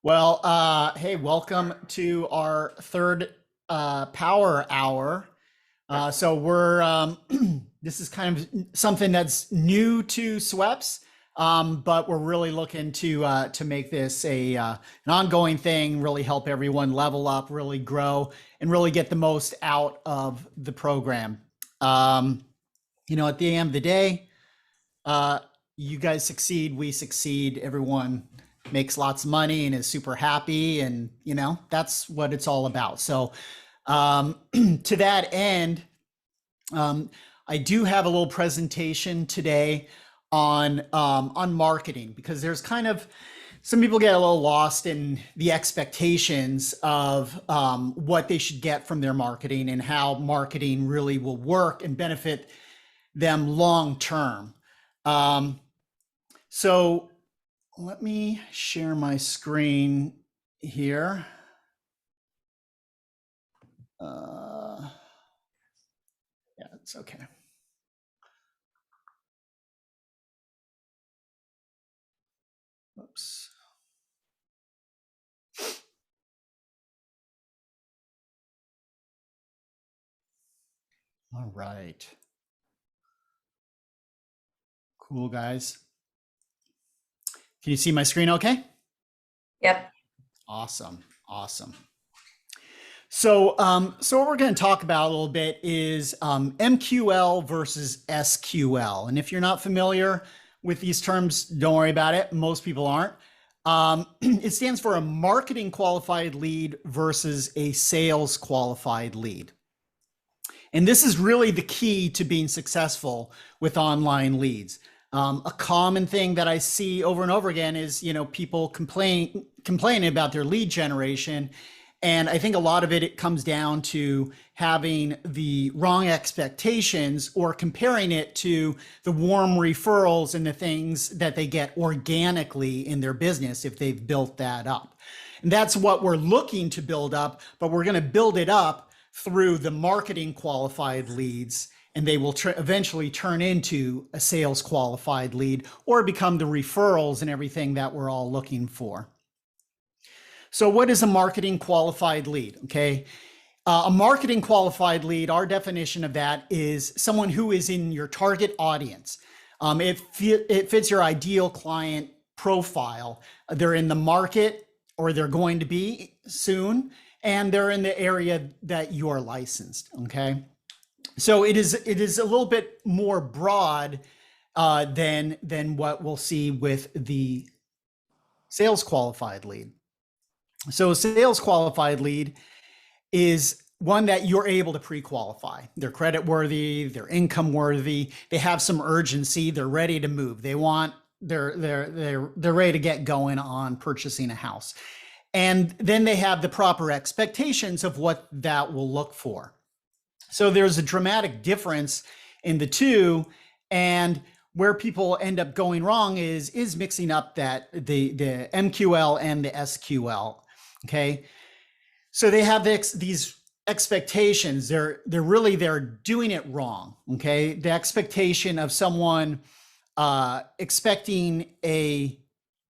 Well, hey, welcome to our third Power Hour. So we're this is kind of something that's new to Sweps, but we're really looking to make this an ongoing thing. Really help everyone level up, really grow, and really get the most out of the program. Um, at the end of the day, uh, you guys succeed, we succeed, everyone makes lots of money and is super happy, and that's what it's all about. So to that end, um, I do have a little presentation today on marketing, because there's kind of some people get a little lost in the expectations of what they should get from their marketing and how marketing really will work and benefit them long term. So let me share my screen here. Yeah, it's okay. Oops. All right. Cool, guys. Can you see my screen okay? Yep. Awesome. Awesome. So what we're going to talk about a little bit is MQL versus SQL. And if you're not familiar with these terms, don't worry about it. Most people aren't. It stands for a marketing qualified lead versus a sales qualified lead. And this is really the key to being successful with online leads. A common thing that I see over and over again is, people complaining about their lead generation. And I think a lot of it comes down to having the wrong expectations or comparing it to the warm referrals and the things that they get organically in their business if they've built that up. And that's what we're looking to build up, but we're going to build it up through the marketing qualified leads, and they will eventually turn into a sales qualified lead or become the referrals and everything that we're all looking for. So what is a marketing qualified lead? Okay. A marketing qualified lead, our definition of that is someone who is in your target audience. It fits your ideal client profile. They're in the market, or they're going to be soon, and they're in the area that you are licensed. Okay. So it is a little bit more broad than what we'll see with the sales qualified lead. So a sales qualified lead is one that you're able to pre-qualify. They're credit worthy, they're income worthy, they have some urgency, they're ready to move. They're ready to get going on purchasing a house. And then they have the proper expectations of what that will look for. So there's a dramatic difference in the two, and where people end up going wrong is mixing up that the MQL and the SQL. Okay, so they have these expectations. They're doing it wrong. Okay, the expectation of someone expecting a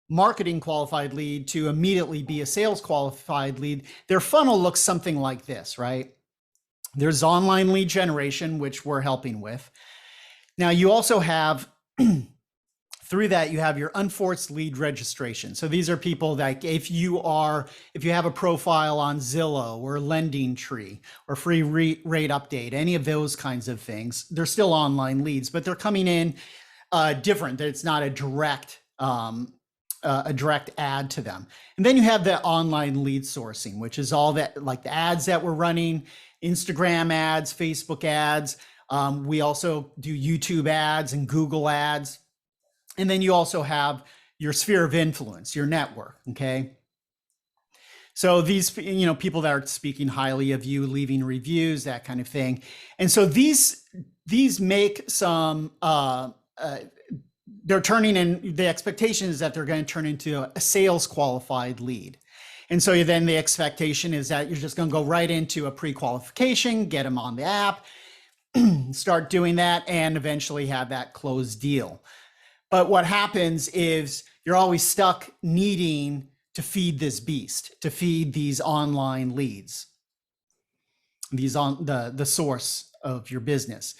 marketing qualified lead to immediately be a sales qualified lead, their funnel looks something like this, right? There's online lead generation, which we're helping with. Now you also have through that, you have your unforced lead registration. So these are people that if you have a profile on Zillow or Lending Tree or Free Rate Update, any of those kinds of things, they're still online leads, but they're coming in different. That it's not a direct ad to them. And then you have the online lead sourcing, which is all that, like the ads that we're running, Instagram ads, Facebook ads. We also do YouTube ads and Google ads. And then you also have your sphere of influence, your network. Okay. So these, people that are speaking highly of you, leaving reviews, that kind of thing. And so these make some, they're turning in, the expectation is that they're going to turn into a sales qualified lead. And so then the expectation is that you're just going to go right into a pre-qualification, get them on the app, start doing that, and eventually have that closed deal. But what happens is you're always stuck needing to feed this beast, to feed these online leads, these on the source of your business.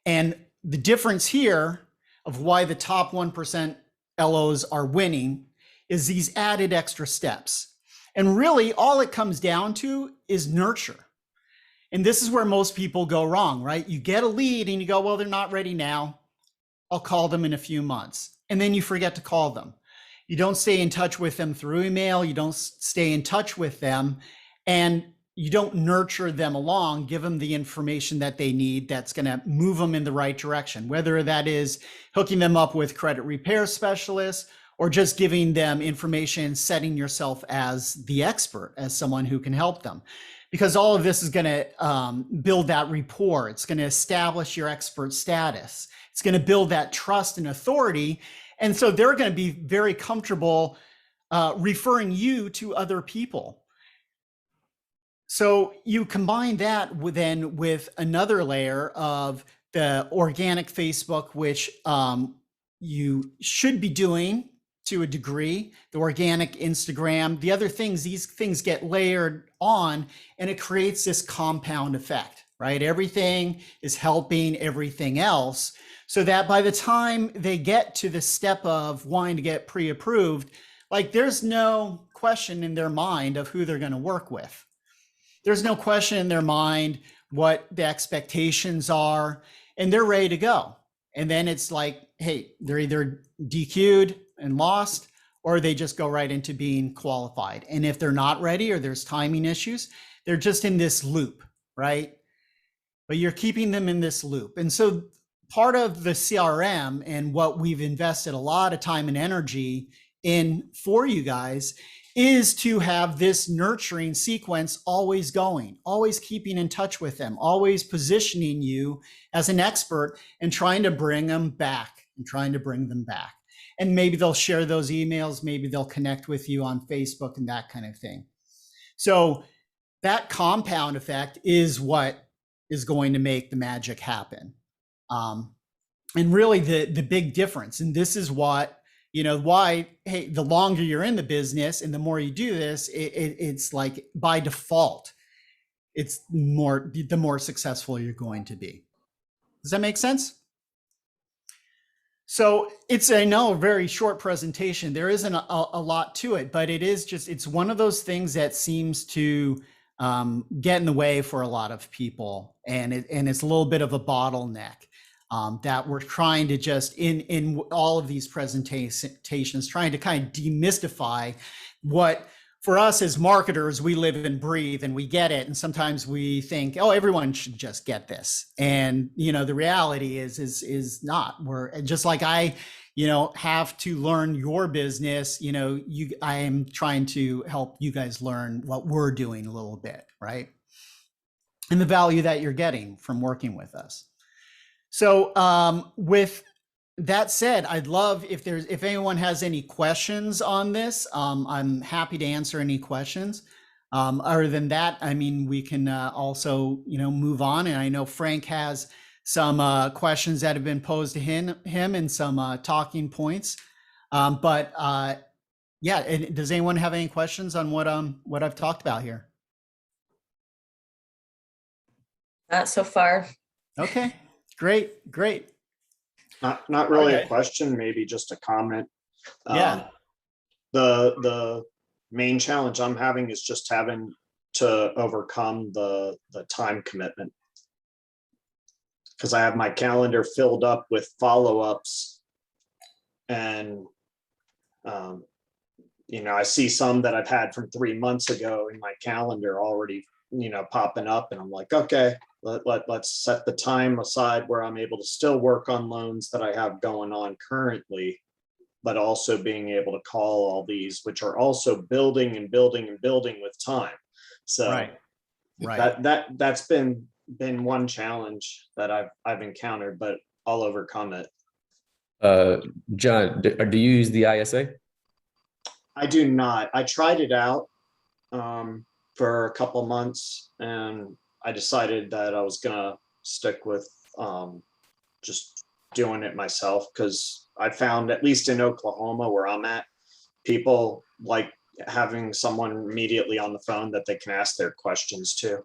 And the difference here of why the top 1% LOs are winning is these added extra steps. And really all it comes down to is nurture. And this is where most people go wrong, right? You get a lead and you go, well, they're not ready now. I'll call them in a few months. And then you forget to call them. You don't stay in touch with them through email. You don't stay in touch with them. And you don't nurture them along, give them the information that they need that's going to move them in the right direction, whether that is hooking them up with credit repair specialists or just giving them information, setting yourself as the expert, as someone who can help them. Because all of this is going to build that rapport. It's going to establish your expert status. It's going to build that trust and authority. And so they're going to be very comfortable referring you to other people. So you combine that then with another layer of the organic Facebook, which you should be doing to a degree, the organic Instagram, the other things, these things get layered on and it creates this compound effect, right? Everything is helping everything else so that by the time they get to the step of wanting to get pre-approved, like there's no question in their mind of who they're going to work with. There's no question in their mind what the expectations are, and they're ready to go. And then it's like, hey, they're either DQ'd and lost, or they just go right into being qualified. And if they're not ready or there's timing issues, they're just in this loop, right? But you're keeping them in this loop. And so part of the CRM and what we've invested a lot of time and energy in for you guys is to have this nurturing sequence always going, always keeping in touch with them, always positioning you as an expert and trying to bring them back and trying to bring them back. And maybe they'll share those emails, maybe they'll connect with you on Facebook and that kind of thing. So that compound effect is what is going to make the magic happen. And really the big difference, and this is what, why, hey, the longer you're in the business and the more you do this, it's like by default, it's the more successful you're going to be. Does that make sense? So it's, I know, a very short presentation. There isn't a lot to it, but it is just, it's one of those things that seems to get in the way for a lot of people. And it's a little bit of a bottleneck. That we're trying to just in all of these presentations, trying to kind of demystify what for us as marketers, we live and breathe and we get it. And sometimes we think, oh, everyone should just get this. And, the reality is not. We're just like I, have to learn your business, I am trying to help you guys learn what we're doing a little bit, right? And the value that you're getting from working with us. So with that said, I'd love if anyone has any questions on this, I'm happy to answer any questions. Other than that, I mean, we can also, move on. And I know Frank has some questions that have been posed to him and some talking points. Yeah, and does anyone have any questions on what I've talked about here? Not so far. Okay. Great. Not really a question, maybe just a comment. Yeah. The main challenge I'm having is just having to overcome the time commitment. Because I have my calendar filled up with follow-ups and I see some that I've had from 3 months ago in my calendar already, popping up, and I'm like, okay, let's set the time aside where I'm able to still work on loans that I have going on currently, but also being able to call all these, which are also building and building and building with time. So right. That's been one challenge that I've encountered, but I'll overcome it. John, do you use the ISA? I do not. I tried it out for a couple months, and I decided that I was gonna stick with just doing it myself, because I found, at least in Oklahoma where I'm at, people like having someone immediately on the phone that they can ask their questions to.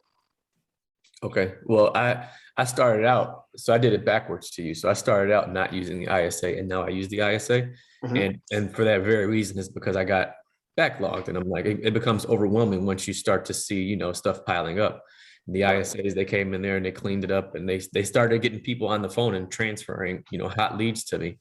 Okay. Well, I started out, so I did it backwards to you. So I started out not using the ISA, and now I use the ISA. Mhm. And for that very reason is because I got backlogged, and I'm like, it becomes overwhelming once you start to see, stuff piling up. The Right. ISAs, they came in there and they cleaned it up, and they started getting people on the phone and transferring, hot leads to me.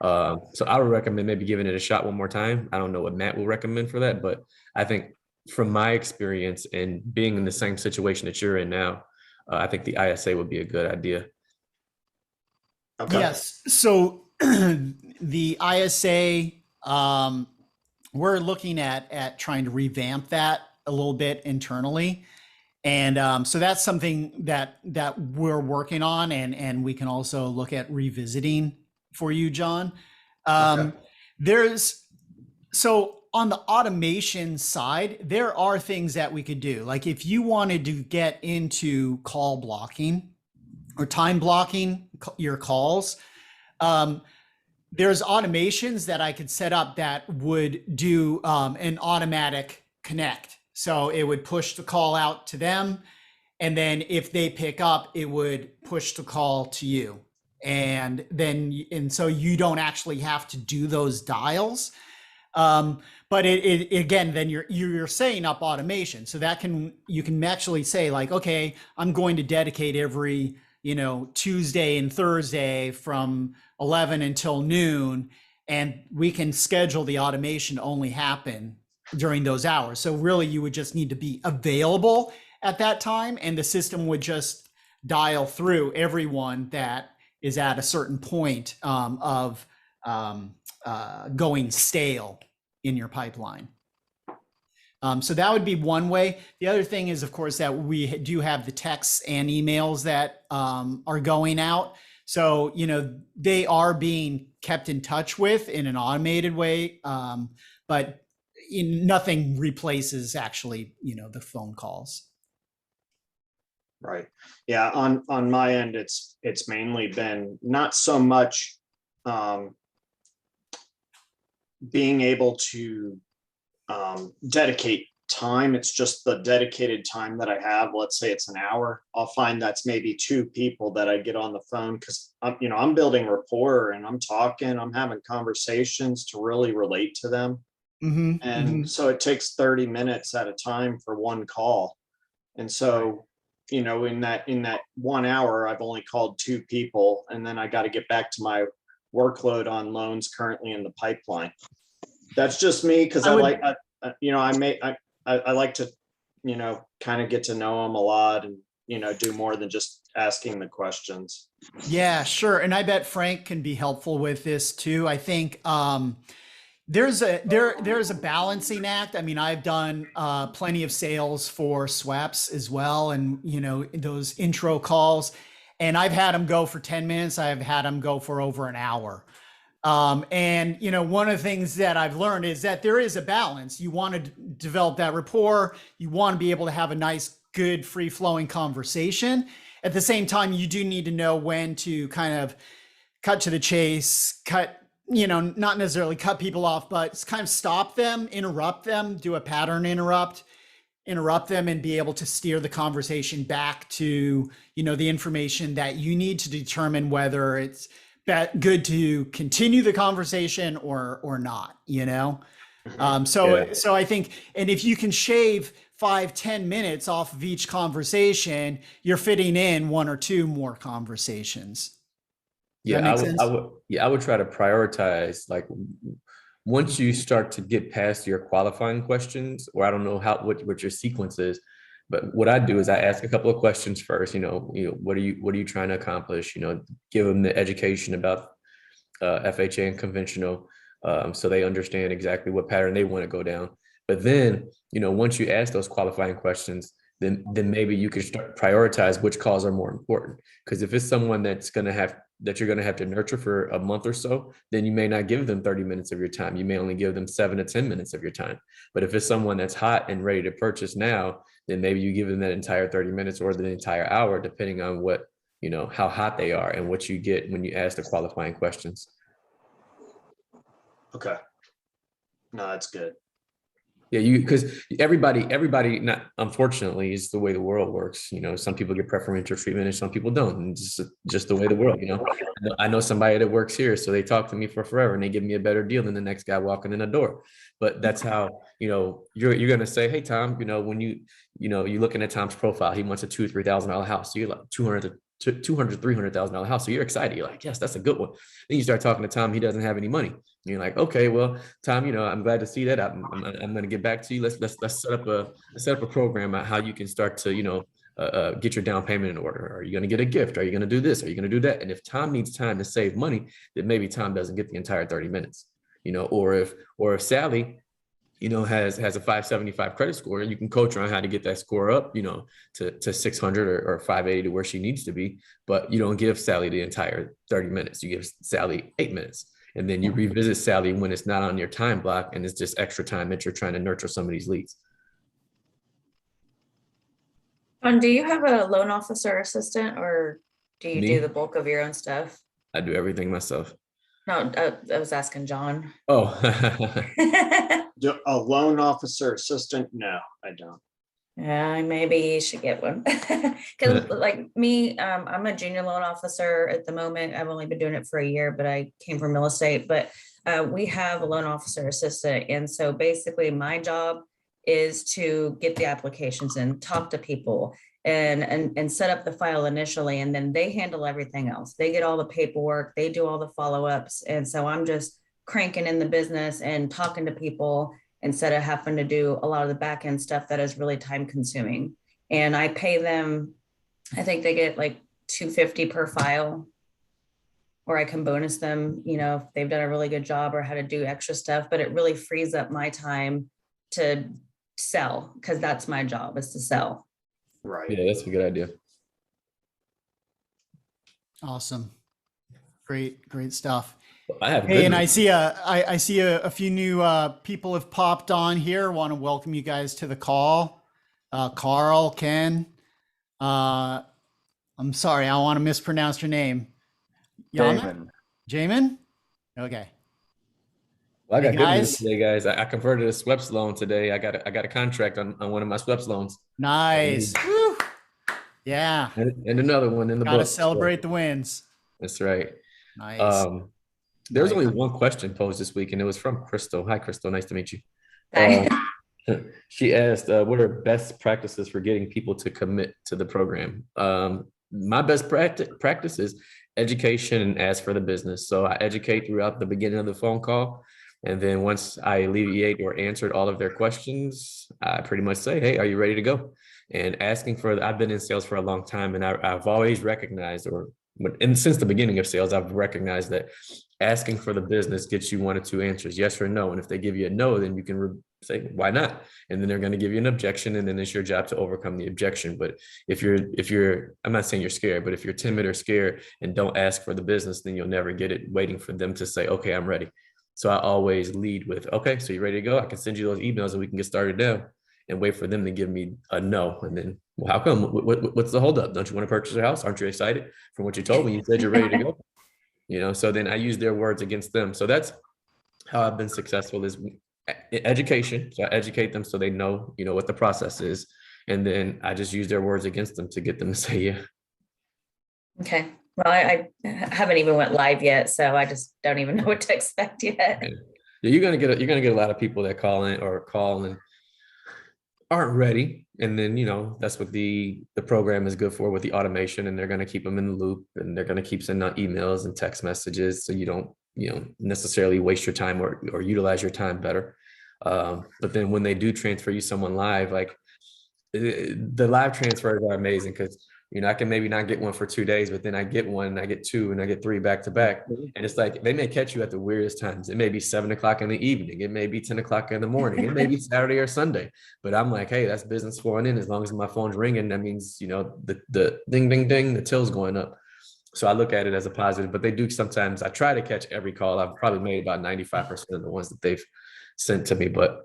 So I would recommend maybe giving it a shot one more time. I don't know what Matt will recommend for that, but I think from my experience and being in the same situation that you're in now, I think the ISA would be a good idea. Okay. Yes. So the ISA, we're looking at trying to revamp that a little bit internally. And so that's something that we're working on, and we can also look at revisiting for you, John. Okay. There's so on the automation side, there are things that we could do. Like if you wanted to get into call blocking or time blocking your calls, there's automations that I could set up that would do an automatic connect. So it would push the call out to them. And then if they pick up, it would push the call to you. And so you don't actually have to do those dials. But it again, then you're setting up automation. So that you can actually say like, okay, I'm going to dedicate every, Tuesday and Thursday from 11 until noon, and we can schedule the automation to only happen during those hours. So really you would just need to be available at that time, and the system would just dial through everyone that is at a certain point of going stale in your pipeline. So that would be one way. The other thing is, of course, that we do have the texts and emails that are going out. So, they are being kept in touch with in an automated way, but nothing replaces actually, the phone calls. Right. Yeah. On my end, it's mainly been not so much being able to dedicate time. It's just the dedicated time that I have. Let's say it's an hour. I'll find that's maybe two people that I get on the phone because I'm building rapport and I'm talking, I'm having conversations to really relate to them. Mm-hmm, And so it takes 30 minutes at a time for one call. And so, in that 1 hour, I've only called two people, and then I got to get back to my workload on loans currently in the pipeline. That's just me because I like to, kind of get to know them a lot and, do more than just asking the questions. Yeah, sure. And I bet Frank can be helpful with this too. I think there's a balancing act. I mean, I've done plenty of sales for swaps as well, and those intro calls, and I've had them go for 10 minutes. I've had them go for over an hour. And one of the things that I've learned is that there is a balance. You want to develop that rapport. You want to be able to have a nice, good, free-flowing conversation. At the same time, you do need to know when to kind of cut to the chase, not necessarily cut people off, but kind of stop them, interrupt them, do a pattern interrupt them, and be able to steer the conversation back to, the information that you need to determine whether it's good to continue the conversation or not, So I think, and if you can shave 5-10 minutes off of each conversation, you're fitting in one or two more conversations. Does that make sense? I would try to prioritize, like, once you start to get past your qualifying questions, or I don't know what your sequence is, but what I do is I ask a couple of questions first. What are you trying to accomplish? Give them the education about FHA and conventional, so they understand exactly what pattern they want to go down. But then, once you ask those qualifying questions, then maybe you can start prioritize which calls are more important. Because if it's someone that you're going to have to nurture for a month or so, then you may not give them 30 minutes of your time. You may only give them 7 to 10 minutes of your time. But if it's someone that's hot and ready to purchase now, then maybe you give them that entire 30 minutes or the entire hour, depending on what, how hot they are and what you get when you ask the qualifying questions. Okay. No, that's good. Yeah, because everybody, not unfortunately, is the way the world works. You know, some people get preferential treatment and some people don't. And just the way the world, you know. I know somebody that works here, so they talk to me for forever and they give me a better deal than the next guy walking in the door. But that's how, you know, you're gonna say, hey Tom, you know, when you're looking at Tom's profile, he wants a $2,000 or $3,000 house. So you're like 200, $300,000 house. So you're excited. You're like, yes, that's a good one. Then you start talking to Tom, he doesn't have any money. And you're like, okay, well, Tom, you know, I'm glad to see that. I'm going to get back to you. Let's set up a program on how you can start to, you know, get your down payment in order. Are you going to get a gift? Are you going to do this? Are you going to do that? And if Tom needs time to save money, then maybe Tom doesn't get the entire 30 minutes, you know, or if Sally, you know, has a 575 credit score, and you can coach her on how to get that score up, you know, to 600 or 580 to where she needs to be. But you don't give Sally the entire 30 minutes. You give Sally 8 minutes. And then you revisit Sally when it's not on your time block and it's just extra time that you're trying to nurture some of these leads. Do you have a loan officer assistant, or do you Me? do the bulk of your own stuff? I do everything myself. No, I was asking John. Oh, A loan officer assistant? No, I don't. Yeah, maybe you should get one. Because like me, I'm a junior loan officer at the moment. I've only been doing it for a year, but I came from real estate. But we have a loan officer assistant. And so basically my job is to get the applications in, talk to people and set up the file initially. And then they handle everything else. They get all the paperwork, they do all the follow-ups. And so I'm just cranking in the business and talking to people instead of having to do a lot of the back end stuff that is really time consuming. And I pay them, I think they get like $250 per file, or I can bonus them, you know, if they've done a really good job or how to do extra stuff, but it really frees up my time to sell, because that's my job, is to sell. Right. yeah, that's a good idea. Awesome. Great stuff. I have Hey, good and news. I see a few new people have popped on here. Want to welcome you guys to the call. Carl, Ken. I'm sorry, I want to mispronounce your name. Damon. Jamin? Okay. Well, I got Hey, good news guys. today, guys. I converted a Sweps loan today. I got a contract on one of my Sweps loans. Nice. Woo. Yeah. And another one in the Gotta book. celebrate the wins. That's right. Nice. There was Nice. only one question posed this week, and it was from Crystal. Hi, Crystal. Nice to meet you. Bye. She asked, what are best practices for getting people to commit to the program? My best practice is education and ask for the business. So I educate throughout the beginning of the phone call. And then once I alleviate or answered all of their questions, I pretty much say, hey, are you ready to go? And asking for, I've been in sales for a long time, and I've always recognized, and since the beginning of sales, I've recognized that asking for the business gets you one or two answers, yes or no. And if they give you a no, then you can say, why not? And then they're going to give you an objection, and then it's your job to overcome the objection. But if you're, I'm not saying you're scared, but if you're timid or scared and don't ask for the business, then you'll never get it, waiting for them to say, okay, I'm ready. So I always lead with, okay, so you ready to go? I can send you those emails and we can get started now, and wait for them to give me a no. And then, well, how come? What's the holdup? Don't you want to purchase a house? Aren't you excited from what you told me? You said you're ready to go. You know, so then I use their words against them. So that's how I've been successful, is education. So I educate them so they know, you know, what the process is. And then I just use their words against them to get them to say, yeah. Okay. Well, I haven't even went live yet, so I just don't even know what to expect yet. Yeah, you're gonna get a lot of people that call and aren't ready. And then, you know, that's what the program is good for, with the automation, and they're going to keep them in the loop, and they're going to keep sending out emails and text messages, so you don't, you know, necessarily waste your time or utilize your time better. But then when they do transfer you someone live, like the live transfers are amazing, because, you know, I can maybe not get one for 2 days, but then I get one, and I get two, and I get three back to back. And it's like, they may catch you at the weirdest times. It may be 7 o'clock in the evening. It may be 10 o'clock in the morning. It may be Saturday or Sunday. But I'm like, hey, that's business flowing in. As long as my phone's ringing, that means, you know, the ding, ding, ding, the till's going up. So I look at it as a positive, but they do sometimes. I try to catch every call. I've probably made about 95% of the ones that they've sent to me. But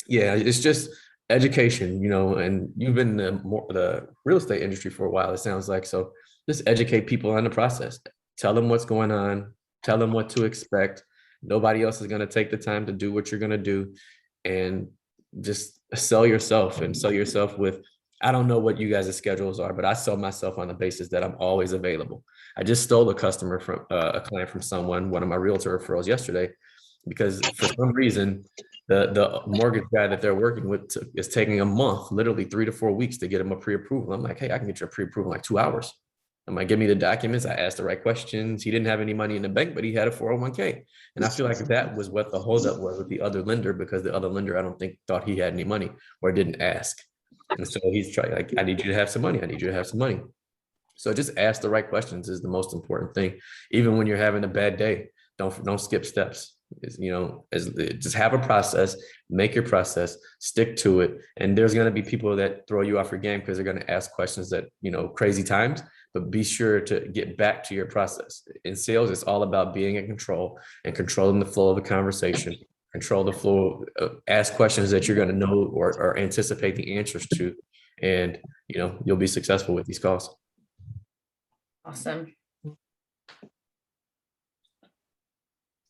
yeah, it's just education, you know, and you've been in the real estate industry for a while, it sounds like. So just educate people on the process. Tell them what's going on. Tell them what to expect. Nobody else is going to take the time to do what you're going to do. And just sell yourself and sell yourself with, I don't know what you guys' schedules are, but I sell myself on the basis that I'm always available. I just stole a customer from a client from someone, one of my realtor referrals yesterday, because for some reason, the mortgage guy that they're working with is taking a month, literally 3 to 4 weeks to get him a pre-approval. I'm like, hey, I can get you a pre-approval in like 2 hours. I'm like, give me the documents. I asked the right questions. He didn't have any money in the bank, but he had a 401k. And I feel like that was what the holdup was with the other lender, because the other lender, I don't think, thought he had any money or didn't ask. And so he's trying, like, I need you to have some money. I need you to have some money. So just ask the right questions is the most important thing. Even when you're having a bad day, don't skip steps. Just have a process, make your process, stick to it. And there's going to be people that throw you off your game because they're going to ask questions at, crazy times, but be sure to get back to your process. In sales, it's all about being in control and controlling the flow of the conversation, control the flow, ask questions that you're going to know or anticipate the answers to. And, you'll be successful with these calls. Awesome.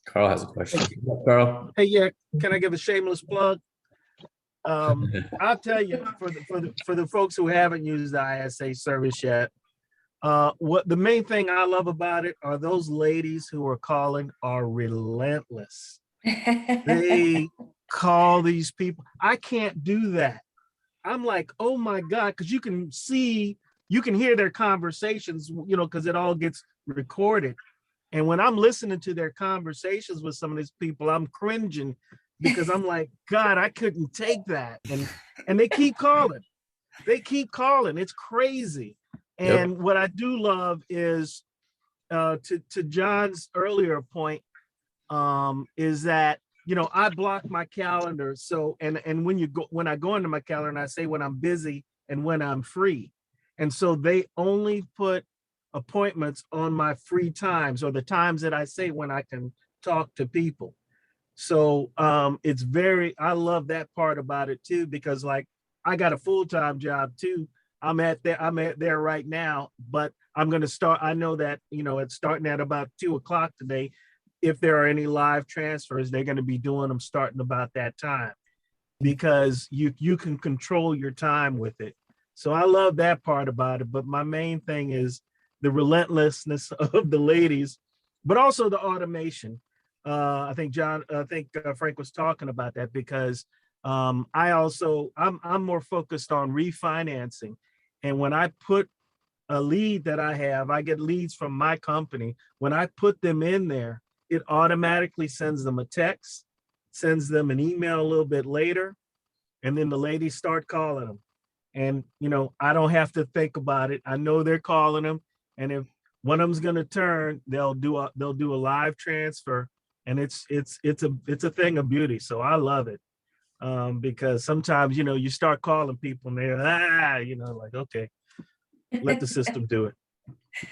Carl has a question. Carl. Hey, yeah, can I give a shameless plug? I'll tell you, for the folks who haven't used the ISA service yet, what the main thing I love about it are those ladies who are calling are relentless. They call these people. I can't do that. I'm like, oh my God, because you can hear their conversations, because it all gets recorded. And when I'm listening to their conversations with some of these people, I'm cringing because I'm like, God, I couldn't take that. And they keep calling. They keep calling. It's crazy. And Yep. What I do love is to John's earlier point, is that, I block my calendar. So, and when I go into my calendar and I say when I'm busy and when I'm free. And so they only put appointments on my free times, or the times that I say when I can talk to people. So I love that part about it too, because like I got a full-time job too. I'm at there right now, but I'm going to start. I know that, it's starting at about 2:00 today. If there are any live transfers, they're going to be doing them starting about that time, because you can control your time with it. So I love that part about it. But my main thing is the relentlessness of the ladies, but also the automation. I think Frank was talking about that, because I'm more focused on refinancing. And when I put a lead that I get leads from my company. When I put them in there, it automatically sends them a text, sends them an email a little bit later, and then the ladies start calling them. And, I don't have to think about it. I know they're calling them. And if one of them's going to turn, they'll do a live transfer, and it's a thing of beauty. So I love it, because sometimes, you start calling people and they're, like, okay, let the system do it.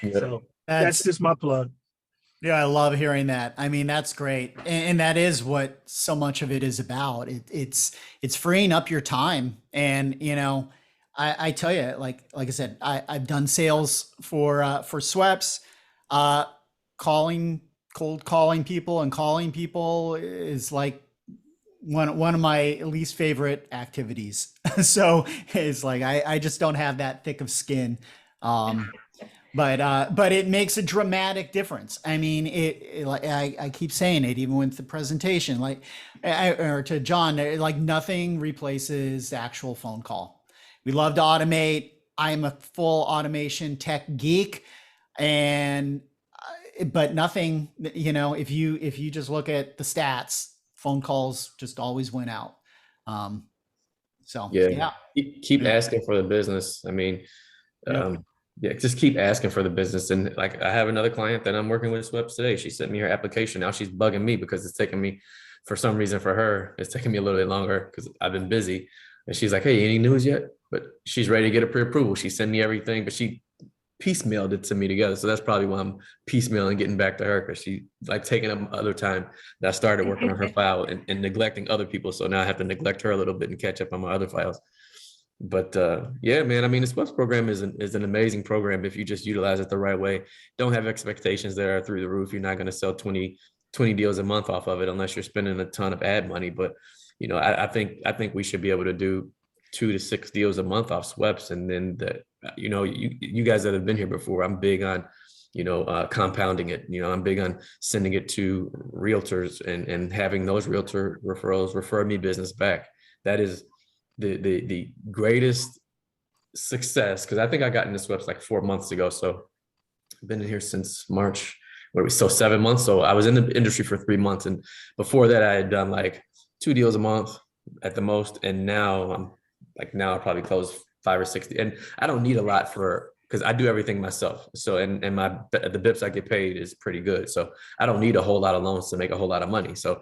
Yeah. So that's just my plug. Yeah, I love hearing that. I mean, that's great. And that is what so much of it is about. It's freeing up your time. And, I tell you, like I said, I've done sales for SWEPs, cold calling people and calling people is like one of my least favorite activities. So it's like, I just don't have that thick of skin. But it makes a dramatic difference. I mean, like I keep saying it, even with the presentation, or to John, like nothing replaces the actual phone call. We love to automate. I'm a full automation tech geek, but nothing, if you just look at the stats, phone calls just always went out. So yeah. Keep asking for the business. I mean, just keep asking for the business. And like, I have another client that I'm working with SWEPs today. She sent me her application. Now she's bugging me because it's taking me, for some reason for her, it's taking me a little bit longer because I've been busy. And she's like, hey, any news yet? But she's ready to get a pre-approval. She sent me everything, but she piecemealed it to me together. So that's probably why I'm piecemealing getting back to her, because she like taking up other time that I started working on her file and neglecting other people. So now I have to neglect her a little bit and catch up on my other files. But yeah, man, I mean, the SWEPs program is an amazing program if you just utilize it the right way. Don't have expectations that are through the roof. You're not going to sell 20 deals a month off of it unless you're spending a ton of ad money. But I think we should be able to do 2 to 6 deals a month off sweps. And then you guys that have been here before, I'm big on, compounding it. I'm big on sending it to realtors and having those realtor referrals refer me business back. That is the greatest success, because I think I got into sweps like 4 months ago. So I've been in here since March. What are we still 7 months? So I was in the industry for 3 months, and before that I had done like 2 deals a month at the most. And now I probably close 5 or 6, and I don't need a lot because I do everything myself. So and the bips I get paid is pretty good. So I don't need a whole lot of loans to make a whole lot of money. So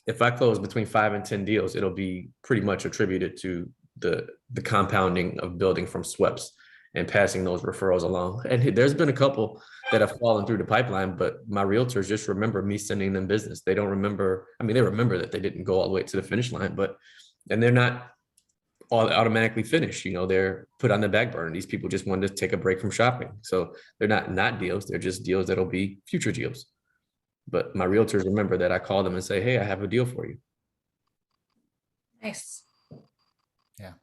if I close between 5 and 10 deals, it'll be pretty much attributed to the compounding of building from sweps and passing those referrals along. And there's been a couple that have fallen through the pipeline, but my realtors just remember me sending them business. They don't remember, they remember that they didn't go all the way to the finish line, and they're not all automatically finished. They're put on the back burner. These people just wanted to take a break from shopping. So they're not deals. They're just deals that'll be future deals. But my realtors remember that I call them and say, hey, I have a deal for you. Nice. Yeah.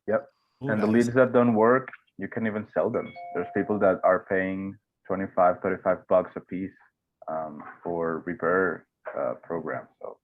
Yep. Ooh, And the guys. leads that don't work, you can even sell them. There's people that are paying 25, 35 bucks a piece for repair programs. So.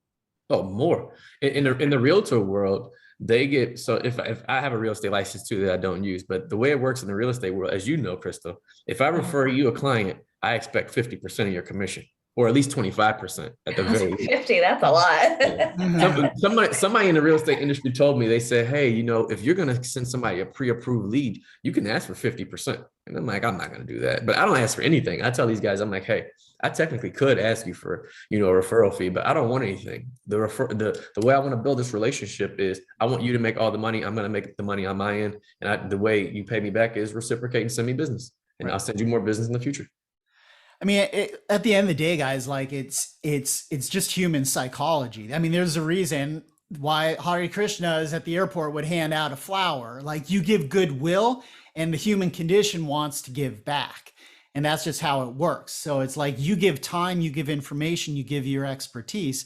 Oh, more in the realtor world, they get, so if I have a real estate license too that I don't use, but the way it works in the real estate world, as you know, Crystal, if I refer you a client, I expect 50% of your commission, or at least 25% at the very least. 50, that's a lot. Somebody in the real estate industry told me, they said, hey, if you're going to send somebody a pre-approved lead, you can ask for 50%. And I'm like, I'm not going to do that. But I don't ask for anything. I tell these guys, I'm like, hey, I technically could ask you for, a referral fee, but I don't want anything. The way I want to build this relationship is I want you to make all the money. I'm going to make the money on my end. And the way you pay me back is reciprocate and send me business. And I'll send you more business in the future. At the end of the day, guys, like it's just human psychology. There's a reason why Hare Krishnas at the airport would hand out a flower. Like, you give goodwill, and the human condition wants to give back. And that's just how it works. So it's like, you give time, you give information, you give your expertise.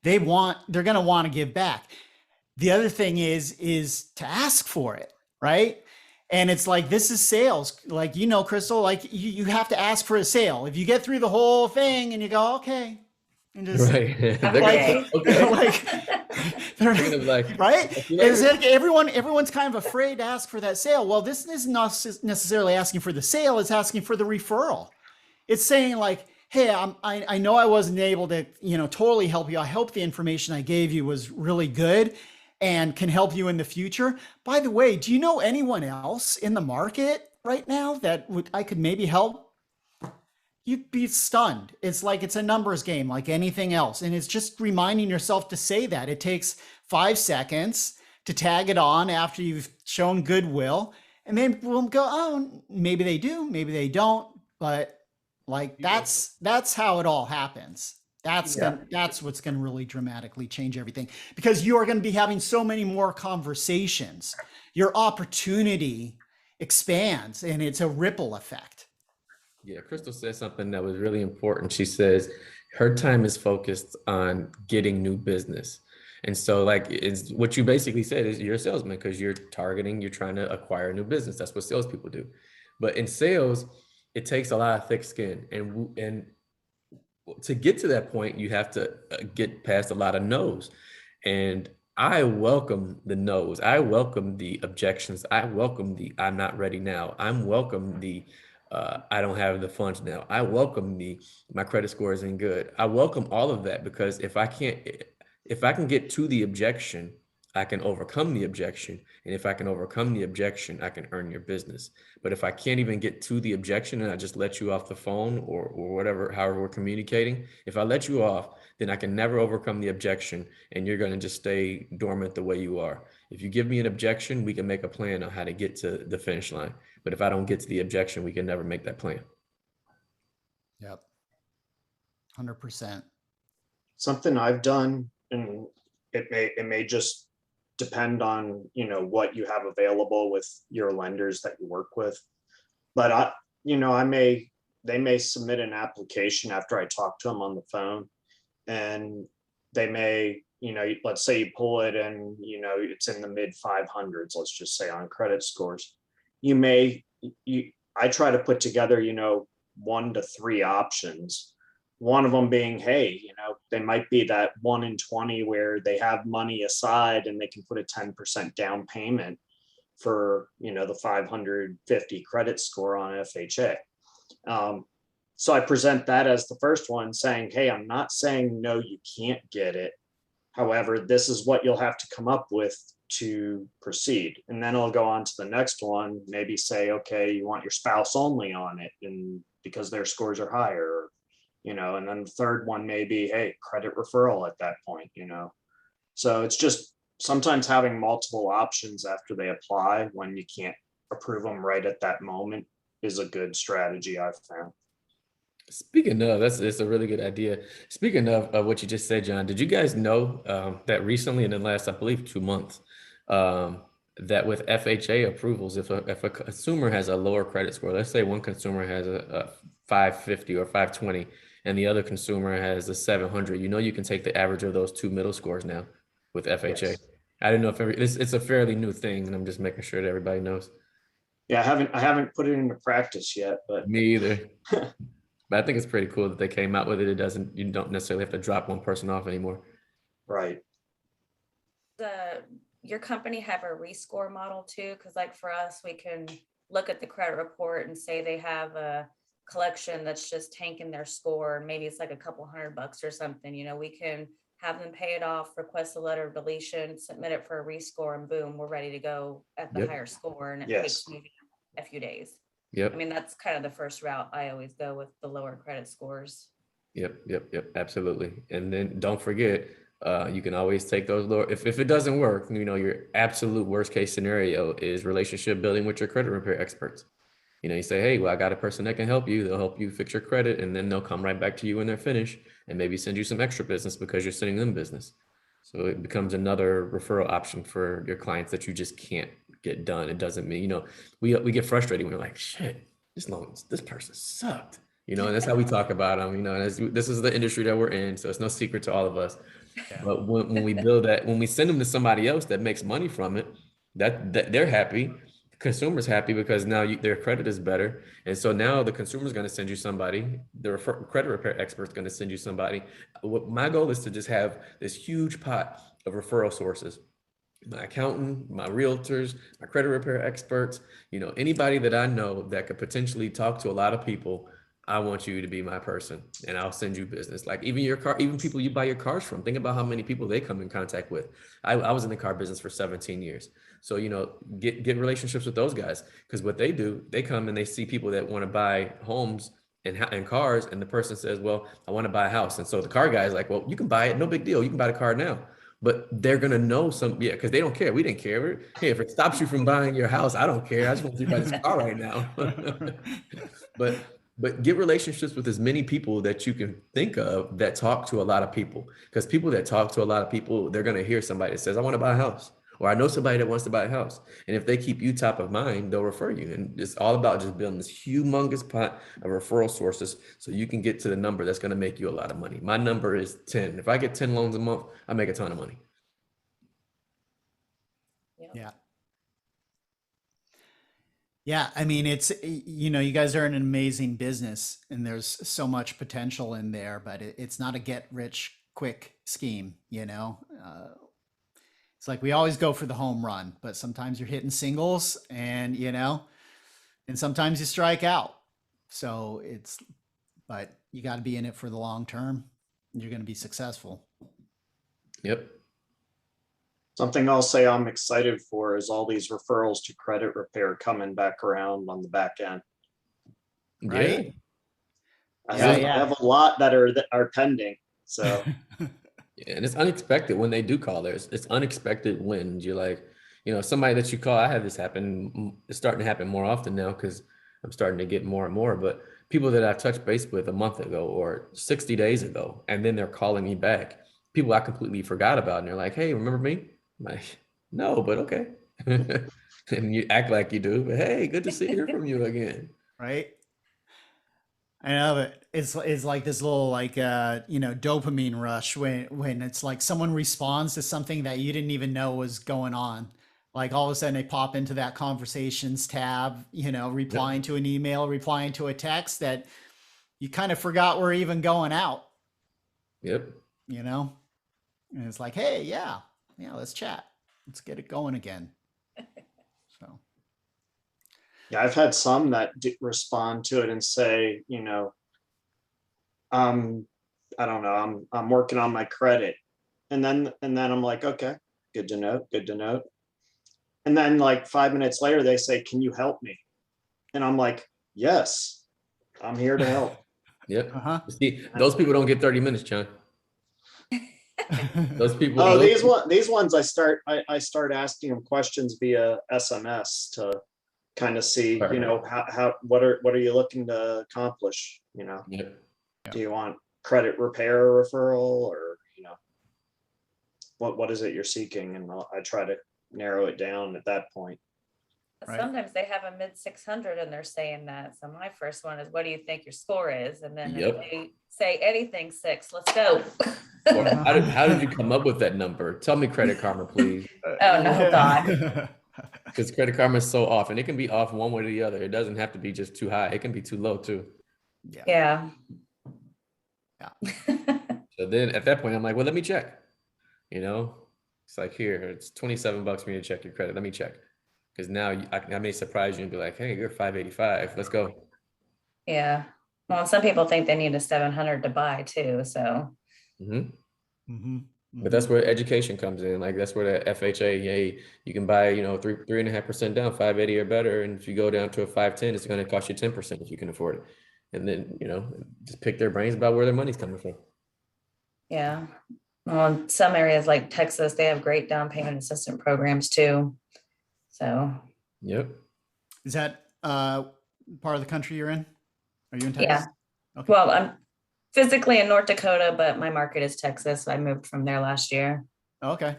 They're going to want to give back. The other thing is to ask for it, right? And it's like, this is sales. Like, Crystal, like you have to ask for a sale. If you get through the whole thing and you go, okay, and just right. Right? It's like everyone's kind of afraid to ask for that sale. Well, this is not necessarily asking for the sale. It's asking for the referral. It's saying like, hey, I know I wasn't able to, totally help you. I hope the information I gave you was really good and can help you in the future. By the way, do you know anyone else in the market right now that I could maybe help? You'd be stunned. It's like, it's a numbers game like anything else. And it's just reminding yourself to say that. It takes 5 seconds to tag it on after you've shown goodwill. And then we'll go, oh, maybe they do, maybe they don't. But like, that's how it all happens. That's what's going to really dramatically change everything, because you are going to be having so many more conversations. Your opportunity expands, and it's a ripple effect. Yeah, Crystal said something that was really important. She says her time is focused on getting new business. And so like, it's what you basically said is you're a salesman, because you're trying to acquire new business. That's what salespeople do. But in sales, it takes a lot of thick skin. And to get to that point, you have to get past a lot of no's. And I welcome the no's. I welcome the objections. I welcome the I'm not ready now. I welcome the I don't have the funds now. I welcome my credit score isn't good. I welcome all of that, because if I can get to the objection, I can overcome the objection. And if I can overcome the objection, I can earn your business. But if I can't even get to the objection and I just let you off the phone or whatever, however we're communicating, if I let you off, then I can never overcome the objection, and you're going to just stay dormant the way you are. If you give me an objection, we can make a plan on how to get to the finish line. But if I don't get to the objection, we can never make that plan. Yep. 100%. Something I've done, and it may just depend on, what you have available with your lenders that you work with. But they may submit an application after I talk to them on the phone, and they may let's say you pull it and, it's in the mid 500s, let's just say on credit scores. I try to put together, 1 to 3 options. One of them being, hey, they might be that 1 in 20 where they have money aside and they can put a 10% down payment for, the 550 credit score on FHA. So I present that as the first one, saying, hey, I'm not saying no, you can't get it. However, this is what you'll have to come up with to proceed. And then I'll go on to the next one, maybe say, okay, you want your spouse only on it, and because their scores are higher, and then the third one may be, hey, credit referral at that point, So it's just sometimes having multiple options after they apply when you can't approve them right at that moment is a good strategy, I've found. Speaking of, it's a really good idea. Speaking of what you just said, John, did you guys know that recently, in the last, I believe, 2 months, that with FHA approvals, if a consumer has a lower credit score, let's say one consumer has a 550 or 520, and the other consumer has a 700, you can take the average of those 2 middle scores now with FHA. Yes. I don't know if it's a fairly new thing, and I'm just making sure that everybody knows. Yeah, I haven't put it into practice yet, but Me either. But I think it's pretty cool that they came out with it. You don't necessarily have to drop one person off anymore. right. Your company have a rescore model too? Because like for us, we can look at the credit report and say they have a collection that's just tanking their score. Maybe it's like a couple $100 or something. We can have them pay it off, request a letter of deletion, submit it for a rescore, and boom, we're ready to go at the Yep. higher score. And it Yes. takes maybe a few days. Yep. I mean, that's kind of the first route I always go with the lower credit scores. Yep. Absolutely. And then don't forget, you can always take those lower. If it doesn't work, your absolute worst case scenario is relationship building with your credit repair experts. You say, hey, well, I got a person that can help you. They'll help you fix your credit, and then they'll come right back to you when they're finished and maybe send you some extra business because you're sending them business. So it becomes another referral option for your clients that you just can't get done. It doesn't mean, we get frustrated when we're like, shit, this person sucked. And that's how we talk about them, this is the industry that we're in. So it's no secret to all of us. Yeah. But when we build that, when we send them to somebody else that makes money from it, that they're happy. Consumer's happy because now their credit is better. And so now the consumer's going to send you somebody, the credit repair expert's going to send you somebody. My goal is to just have this huge pot of referral sources. My accountant, my realtors, my credit repair experts, anybody that I know that could potentially talk to a lot of people. I want you to be my person, and I'll send you business. Like even people you buy your cars from, think about how many people they come in contact with. I was in the car business for 17 years. So, get relationships with those guys, because what they do, they come and they see people that want to buy homes and cars. And the person says, well, I want to buy a house. And so the car guy is like, well, you can buy it. No big deal. You can buy the car now. But they're going to know because they don't care. We didn't care. Hey, if it stops you from buying your house, I don't care. I just want you to buy this car right now. But get relationships with as many people that you can think of that talk to a lot of people, because people that talk to a lot of people, they're going to hear somebody that says, I want to buy a house, or I know somebody that wants to buy a house. And if they keep you top of mind, they'll refer you. And it's all about just building this humongous pot of referral sources so you can get to the number that's going to make you a lot of money. My number is 10. If I get 10 loans a month, I make a ton of money. Yeah. Yeah, I mean, it's, you guys are in an amazing business and there's so much potential in there, but it's not a get rich quick scheme, It's like we always go for the home run, but sometimes you're hitting singles and, and sometimes you strike out. So but you got to be in it for the long term. And you're going to be successful. Yep. Something I'll say I'm excited for is all these referrals to credit repair coming back around on the back end. Right? I Yeah. have a lot that are pending. So Yeah, and it's unexpected when they do call. It's unexpected wins. You're like, somebody that you call. I had this happen. It's starting to happen more often now because I'm starting to get more and more. But people that I touched base with a month ago or 60 days ago, and then they're calling me back. People I completely forgot about, and they're like, "Hey, remember me?" I'm like, "No, but okay." And you act like you do. But hey, good to hear from you again. Right. I love it. is like this little like dopamine rush when it's like someone responds to something that you didn't even know was going on. Like all of a sudden they pop into that conversations tab, replying to an email, replying to a text that you kind of forgot were even going out. Yep. And it's like, hey, yeah, let's chat, let's get it going again. So Yeah, I've had some that respond to it and say, I don't know, I'm working on my credit. And then I'm like, okay, good to know. And then like 5 minutes later, they say, can you help me? And I'm like, yes, I'm here to help. Yep. See, those people don't get 30 minutes, John. Those people. Oh, these ones I start asking them questions via SMS to kind of see, how what are you looking to accomplish? Yep. Do you want credit repair or referral, or what is it you're seeking? And I try to narrow it down at that point. Right. Sometimes they have a mid 600 and they're saying that. So my first one is, what do you think your score is? And then if they say anything 6, let's go. How did you come up with that number? Tell me Credit Karma, please. Oh no, God. Because Credit Karma is so off, and it can be off one way or the other. It doesn't have to be just too high. It can be too low too. Yeah. So then at that point, I'm like, well, let me check. It's like, here, it's $27 for me to check your credit. Let me check. Because now I may surprise you and be like, hey, you're 585. Let's go. Yeah. Well, some people think they need a 700 to buy too. So. But that's where education comes in. Like that's where the FHA, hey, you can buy, 3.5% down, 580 or better. And if you go down to a 510, it's going to cost you 10% if you can afford it. And then, just pick their brains about where their money's coming from. Yeah. Well, in some areas like Texas, they have great down payment assistance programs too. So. Yep. Is that part of the country you're in? Are you in Texas? Yeah. Okay. Well, I'm physically in North Dakota, but my market is Texas. I moved from there last year. Okay.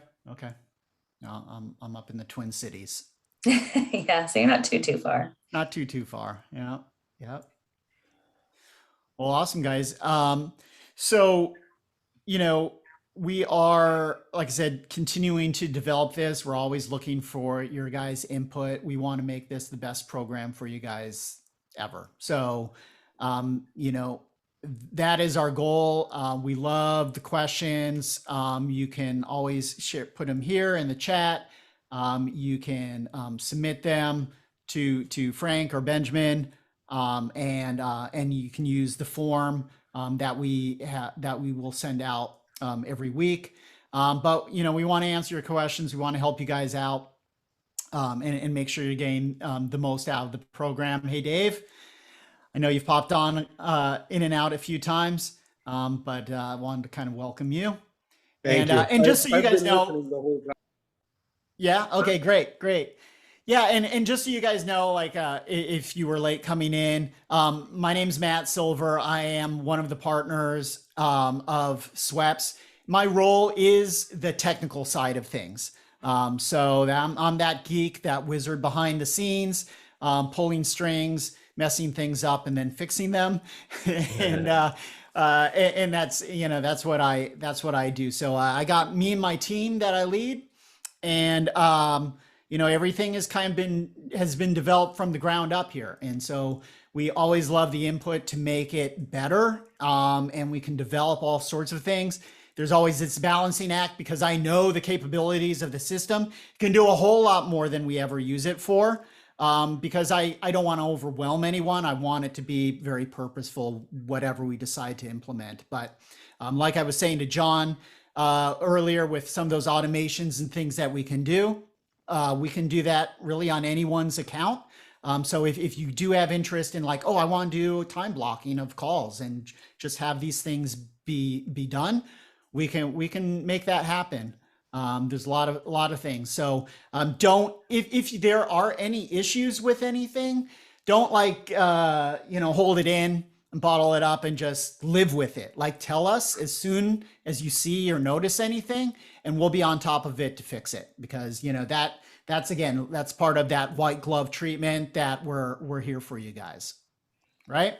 No, I'm up in the Twin Cities. Yeah, so you're not too far. Not too far. Yeah. Well, awesome, guys. So, we are, like I said, continuing to develop this. We're always looking for your guys' input. We want to make this the best program for you guys ever. So, that is our goal. We love the questions. You can always put them here in the chat. You can submit them to Frank or Benjamin, and you can use the form that we will send out every week. But we want to answer your questions. We want to help you guys out and make sure you gain the most out of the program. Hey, Dave, I know you've popped on in and out a few times, but I wanted to kind of welcome you. Thank you. And just so you guys know, listening the whole time. yeah, okay, great. Yeah, and just so you guys know, like if you were late coming in, my name's Matt Silver. I am one of the partners of SWEPS. My role is the technical side of things. So I'm that geek, that wizard behind the scenes, pulling strings, messing things up, and then fixing them. And that's that's what I do. So I got me and my team that I lead, and everything has been developed from the ground up here. And so we always love the input to make it better. And we can develop all sorts of things. There's always this balancing act, because I know the capabilities of the system can do a whole lot more than we ever use it for. Because I don't want to overwhelm anyone. I want it to be very purposeful, whatever we decide to implement. But like I was saying to John earlier, with some of those automations and things that we can do that really on anyone's account. So if you do have interest in like, I want to do time blocking of calls and just have these things be done, we can make that happen. There's a lot of things. So if there are any issues with anything, don't hold it in and bottle it up and just live with it. Like, tell us as soon as you see or notice anything, and we'll be on top of it to fix it, because that's part of that white glove treatment that we're here for you guys. Right.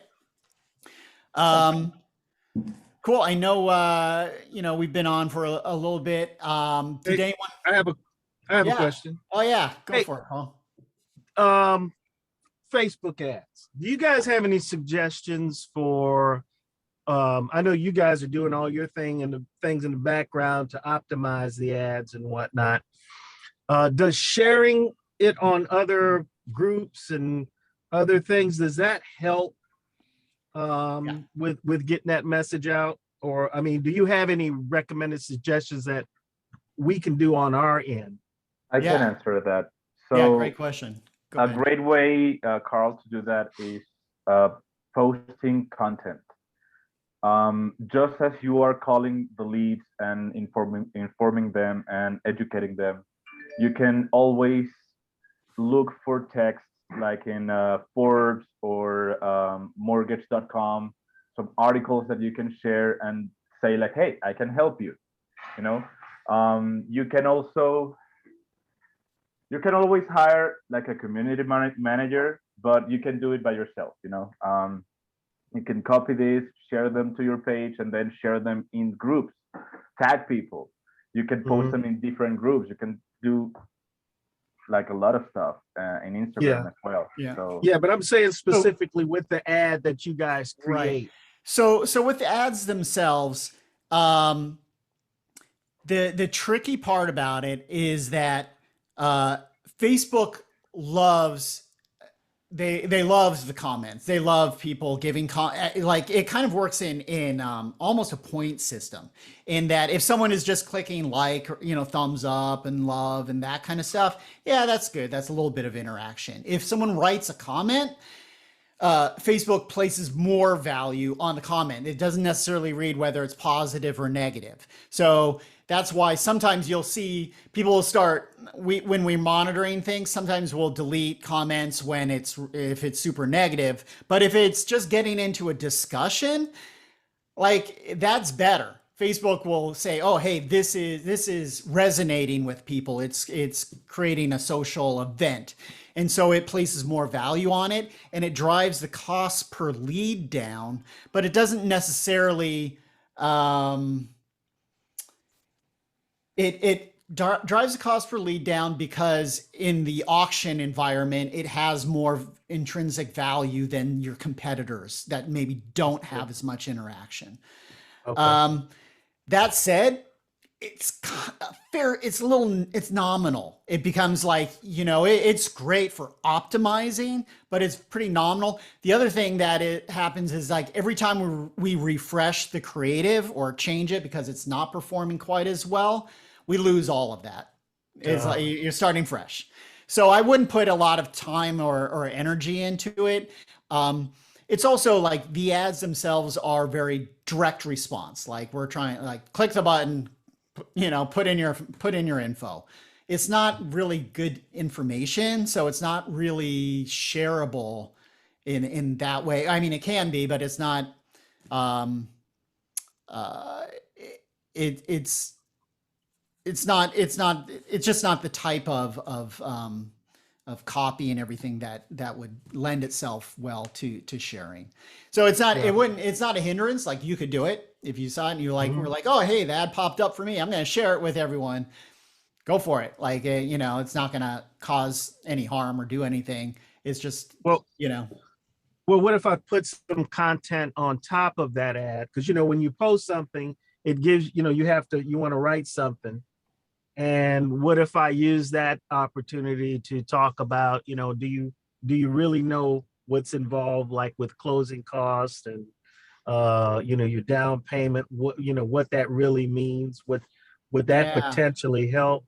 Cool. I know, you know, we've been on for a little bit. Did Hey, anyone? I have a Yeah. question. Oh yeah, go Hey. for it, Paul. Facebook ads. Do you guys have any suggestions for? I know you guys are doing all your thing and the things in the background to optimize the ads and whatnot. Does sharing it on other groups and other things, does that help with getting that message out? Or, I mean, do you have any recommended suggestions that we can do on our end? I can Yeah. answer that. Yeah, So great question. Go a ahead. great way, Carl, to do that is posting content. Just as you are calling the leads and informing them and educating them, you can always look for text like in Forbes or mortgage.com, some articles that you can share and say like, hey, I can help you. You know, you can always hire like a community manager, but you can do it by yourself. You know, you can copy this, share them to your page, and then share them in groups. Tag people. You can post them in different groups. You can do like a lot of stuff in Instagram as well. Yeah. So Yeah, but I'm saying specifically with the ad that you guys create. Right. So with the ads themselves, the tricky part about it is that Facebook loves they love the comments. They love people giving like it kind of works in almost a point system, in that if someone is just clicking like, or, you know, thumbs up and love and that kind of stuff, yeah, that's good. That's a little bit of interaction. If someone writes a comment, Facebook places more value on the comment. It doesn't necessarily read whether it's positive or negative. So that's why sometimes you'll see people will start, when we're monitoring things, sometimes we'll delete comments if it's super negative. But if it's just getting into a discussion, like, that's better. Facebook will say, oh, hey, this is resonating with people. It's creating a social event. And so it places more value on it, and it drives the cost per lead down, but it doesn't necessarily, it drives the cost per lead down because in the auction environment, it has more intrinsic value than your competitors that maybe don't have as much interaction. Okay. That said, it's fair. It's nominal. It becomes like, you know, it's great for optimizing, but it's pretty nominal. The other thing that it happens is, like, every time we refresh the creative or change it because it's not performing quite as well, we lose all of that. It's like you're starting fresh. So I wouldn't put a lot of time or energy into it. It's also like the ads themselves are very direct response. Like, we're trying, like, click the button, you know, put in your info. It's not really good information, so it's not really shareable in that way. I mean, it can be, but it's not. It's just not the type of copy and everything that would lend itself well to sharing. So it's not, it's not a hindrance. Like, you could do it if you saw it and you were like, oh, hey, the ad popped up for me, I'm going to share it with everyone. Go for it. Like, you know, it's not going to cause any harm or do anything. It's just, Well, you know. Well, what if I put some content on top of that ad? Because, you know, when you post something, it gives, you know, you want to write something. And what if I use that opportunity to talk about, you know, do you really know what's involved, like with closing costs and, you know, your down payment, what that really means? Would that potentially help?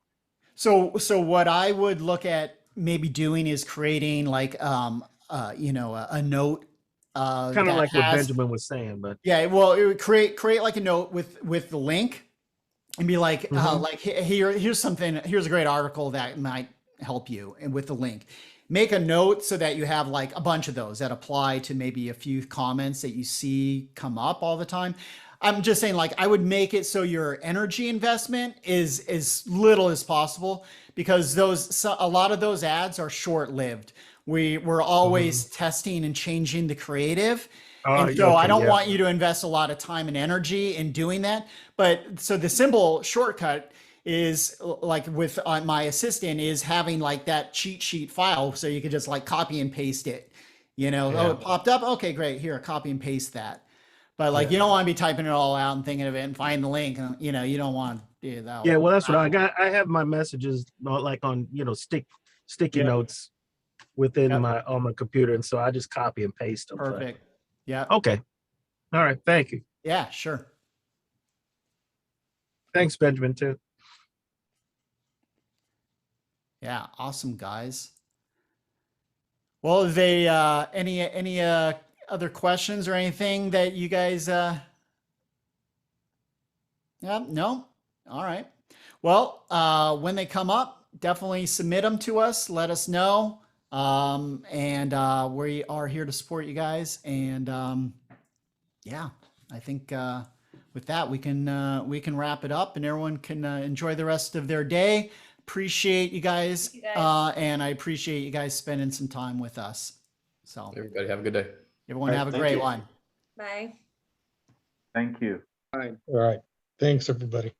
So what I would look at maybe doing is creating like, you know, a note, Kind of like what Benjamin was saying, but yeah, well, it would create like a note with the link, and be like, here's a great article that might help you, and with the link, make a note so that you have like a bunch of those that apply to maybe a few comments that you see come up all the time. I'm just saying, like, I would make it so your energy investment is as little as possible, because a lot of those ads are short lived. We're always testing and changing the creative. Oh, And so I okay, don't yeah. want you to invest a lot of time and energy in doing that. But so the simple shortcut is like with my assistant is having like that cheat sheet file. So you could just like copy and paste it, you know, oh, Yeah. it popped up. Okay, great. Here, copy and paste that. But like, Yeah. you don't want to be typing it all out and thinking of it and find the link. And, you know, you don't want to do that. Yeah, well, that's what I got. I have my messages like on, sticky Yep. notes within Yep. on my computer. And so I just copy and paste them. but- Perfect. Yeah. Okay. All right. Thank you. Yeah, sure. Thanks, Benjamin, too. Yeah. Awesome, guys. Well, any other questions or anything that you guys yeah, no? All right. Well, when they come up, definitely submit them to us. Let us know. And we are here to support you guys. And yeah, I think with that we can wrap it up and everyone can enjoy the rest of their day. Appreciate you guys, Thank you guys. and I appreciate you guys spending some time with us. So Everybody have a good day. everyone All right, have a thank great you. one. Bye. Thank you. All right. Thanks, everybody.